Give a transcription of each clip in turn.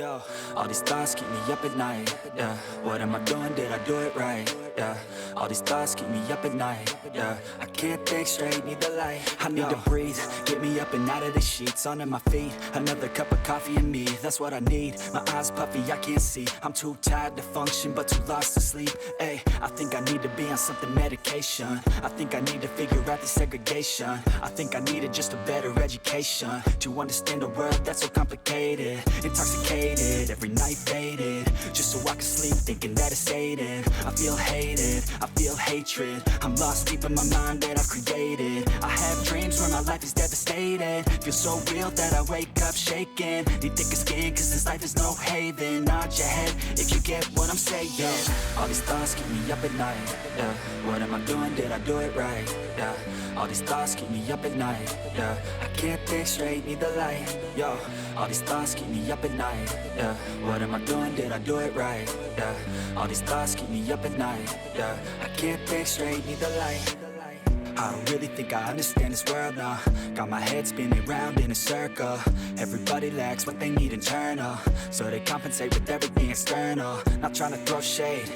Yo, all these thoughts keep me up at night. Yeah, what am I doing? Did I do it right? Yeah, all these thoughts keep me up at night. Yeah, I can't think straight, need the light. I need to breathe, get me up and out of the sheets, onto my feet. Another cup of coffee and me, that's what I need. My eyes puffy, I can't see. I'm too tired to function, but too lost to sleep. Ay, I think I need to be on something medication. I think I need to figure out the segregation. I think I needed just a better education to understand a world that's so complicated. Intoxicated, every night faded, just so I can sleep thinking that it's sated. I feel hated, I feel hatred. I'm lost deep in my mind that I've created. I have dreams where my life is devastated. Feel so real that I wake up shaking. Need thicker skin cause this life is no haven. Nod your head if you get what I'm saying. All these thoughts keep me up at night. Yeah, what am I doing? Did I do it right? Yeah, all these thoughts keep me up at night. Yeah, I can't think straight, need the light. Yo, all these thoughts keep me up at night. Yeah, what am I doing? Did I do it right? Yeah, all these thoughts keep me up at night. Yeah, I can't think straight, need the light. I don't really think I understand this world now. Got my head spinning round in a circle. Everybody lacks what they need internal, so they compensate with everything external. Not trying to throw shade,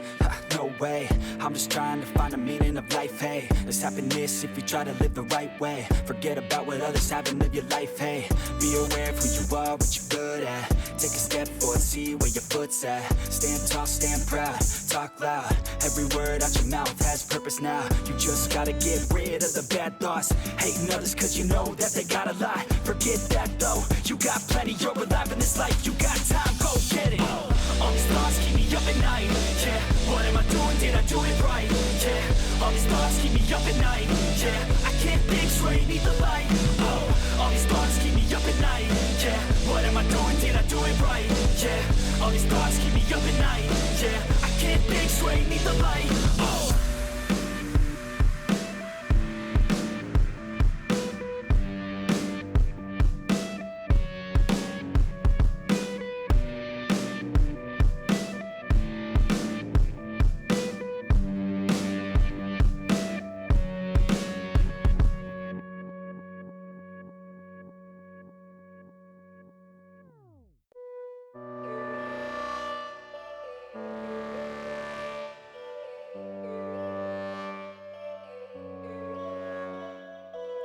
no way. I'm just trying to find a meaning of life, hey. There's happiness if you try to live the right way. Forget about what others have and live your life, hey. Be aware of who you are, what you're good at. Take a step forward, see where your foot's at. Stand tall, stand proud, talk loud. Every word out your mouth has purpose now. You just gotta get rid of the bad thoughts. Hating others cause you know that they got a lie. Forget that though, you got plenty, you're alive in this life. You got time, go get it. All these thoughts keep me up at night. Yeah, what am I doing? Did I do it right? Yeah, all these thoughts keep me up at night. Yeah, I can't think straight, need the light. Oh, all these thoughts keep me up at night. Yeah, what am I doing? Did I do it right? Yeah, all these thoughts keep me up at night. Yeah, I can't think straight, need the light. Oh.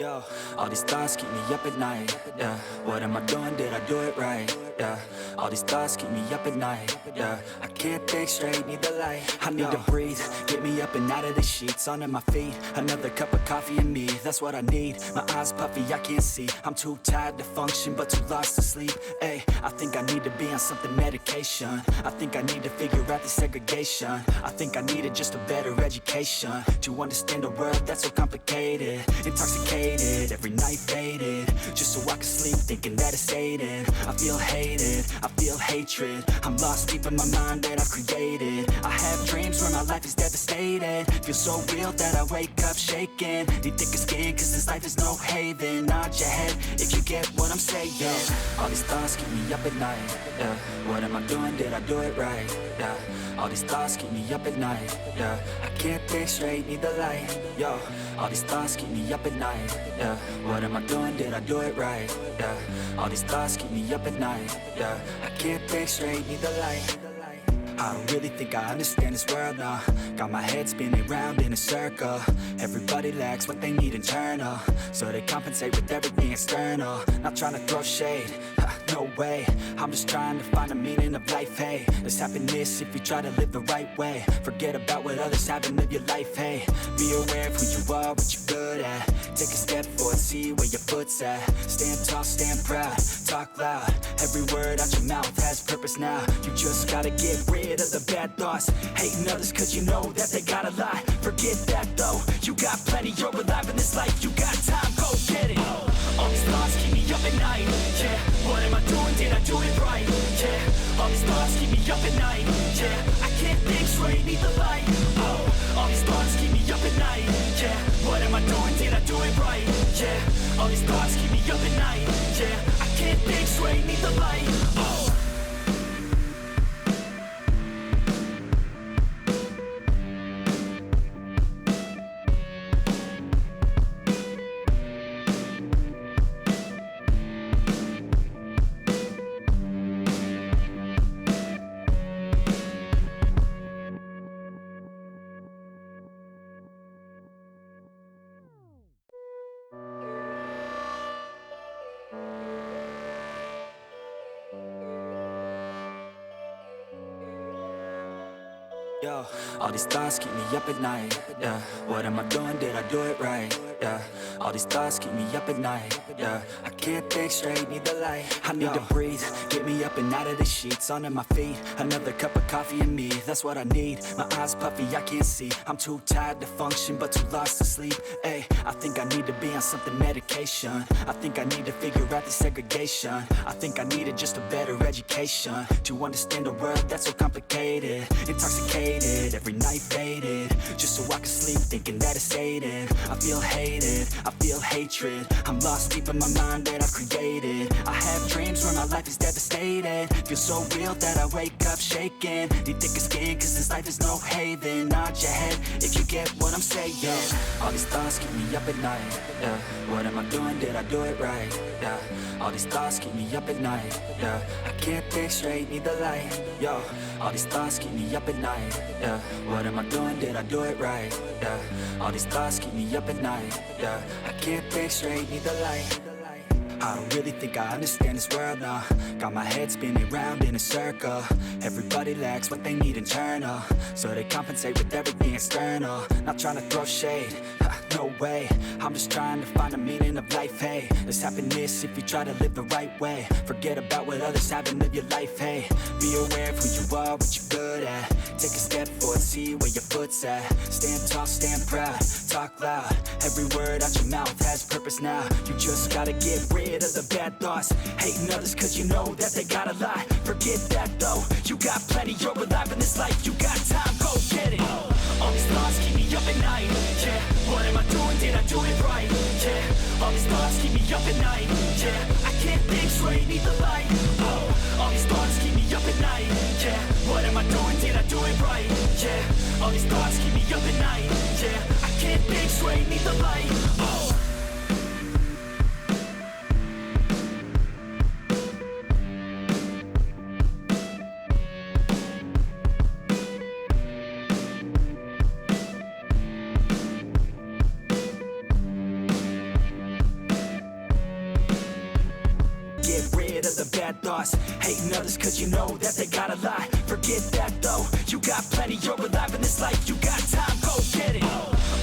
Yo, all these thoughts keep me up at night. Yeah, what am I doing? Did I do it right? Yeah, all these thoughts keep me up at night. Yeah, I can't think straight, need the light. I need to breathe, get me up and out of the sheets, onto my feet. Another cup of coffee and me, that's what I need. My eyes puffy, I can't see. I'm too tired to function, but too lost to sleep. Ay, I think I need to be on something medication. I think I need to figure out the segregation. I think I needed just a better education to understand a world that's so complicated. Intoxicated, every night faded, just so I can sleep thinking that it's sated. I feel hated, I feel hatred. I'm lost deep in my mind that I've created. I have dreams where my life is devastated. Feel so real that I wake up shaking. Need thicker skin cause this life is no haven. Nod your head if you get what I'm saying. All these thoughts keep me up at night. Yeah, what am I doing? Did I do it right? Yeah, all these thoughts keep me up at night. Yeah, I can't think straight, need the light. Yo, all these thoughts keep me up at night. Yeah, what am I doing? Did I do it right? Yeah, all these thoughts keep me up at night. Yeah, I can't think straight, need the light. I don't really think I understand this world now. Got my head spinning round in a circle. Everybody lacks what they need internal, so they compensate with everything external. Not trying to throw shade, no way. I'm just trying to find a meaning of life, hey. There's happiness if you try to live the right way. Forget about what others have and live your life, hey. Be aware of who you are, what you're good at. Take a step forward, see where your foot's at. Stand tall, stand proud, talk loud. Every word out your mouth has purpose now. You just gotta get rid of the bad thoughts. Hating others cause you know that they got a lie. Forget that though, you got plenty, you're alive in this life. You got time, go get it. All these thoughts keep me up at night. Yeah, what am I doing? Did I do it right? Yeah, all these thoughts keep me up at night. Yeah, I can't think straight, need the light. Oh, all these thoughts keep me up at night. Yeah, what am I doing? Did I do it right? Yeah, all these thoughts keep me up at night. Yeah, I can't think straight, need the light. Oh. Yo, all these thoughts keep me up at night, yeah. What am I doing, did I do it right, yeah. All these thoughts keep me up at night, yeah. I can't think straight, need the light. I need to breathe, get me up and out of the sheets. Under my feet, another cup of coffee and me, that's what I need. My eyes puffy, I can't see, I'm too tired to function, but too lost to sleep. Ay, I think I need to be on something medication. I think I need to figure out the segregation. I think I needed just a better education to understand a world that's so complicated. Intoxicated, every night faded, just so I can sleep thinking that it's sated. I feel hated, I feel hatred, I'm lost deep in my mind that I've created. I have dreams where my life is devastated, feel so real that I wake up shaking. Need thicker skin cause this life is no haven. Nod your head if you get what I'm saying. All these thoughts keep me up at night, yeah. What am I doing, did I do it right, yeah. All these thoughts keep me up at night, yeah. I can't think straight, need the light, yo. All these thoughts keep me up at night, yeah. What am I doing, did I do it right, yeah. All these thoughts keep me up at night, yeah. I can't think straight, need the light. I don't really think I understand this world now. Got my head spinning round in a circle. Everybody lacks what they need internal, so they compensate with everything external. Not trying to throw shade, no way. I'm just trying to find the meaning of life, hey. There's happiness if you try to live the right way. Forget about what others have and live your life, hey. Be aware of who you are, what you're good at. Take a step forward, see where your foot's at. Stand tall, stand proud, talk loud. Every word out your mouth has purpose now. You just gotta get rid of the bad thoughts. Hating others cause you know that they gotta lie. Forget that though, you got plenty, you're alive in this life. You got time, go get it. All these thoughts keep me up at night, yeah. What am I doing, did I do it right, yeah. All these thoughts keep me up at night, yeah. I can't think straight, need the light. All these thoughts keep me up at night, yeah. What am I doing, did I do it right, yeah. All these thoughts keep me up at night, yeah. I can't think straight, need the light. The bad thoughts, hating others cause you know that they gotta lie. Forget that though, you got plenty, you're alive in this life. You got time, go get it.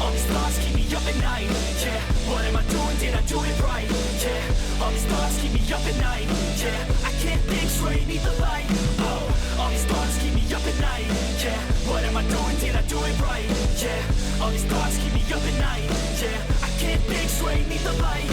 All these thoughts keep me up at night, yeah. What am I doing, did I do it right, yeah. All these thoughts keep me up at night, yeah. I can't think straight, need the light. All these thoughts keep me up at night, yeah. What am I doing, did I do it right, yeah. All these thoughts keep me up at night, yeah. I can't think straight, need the light.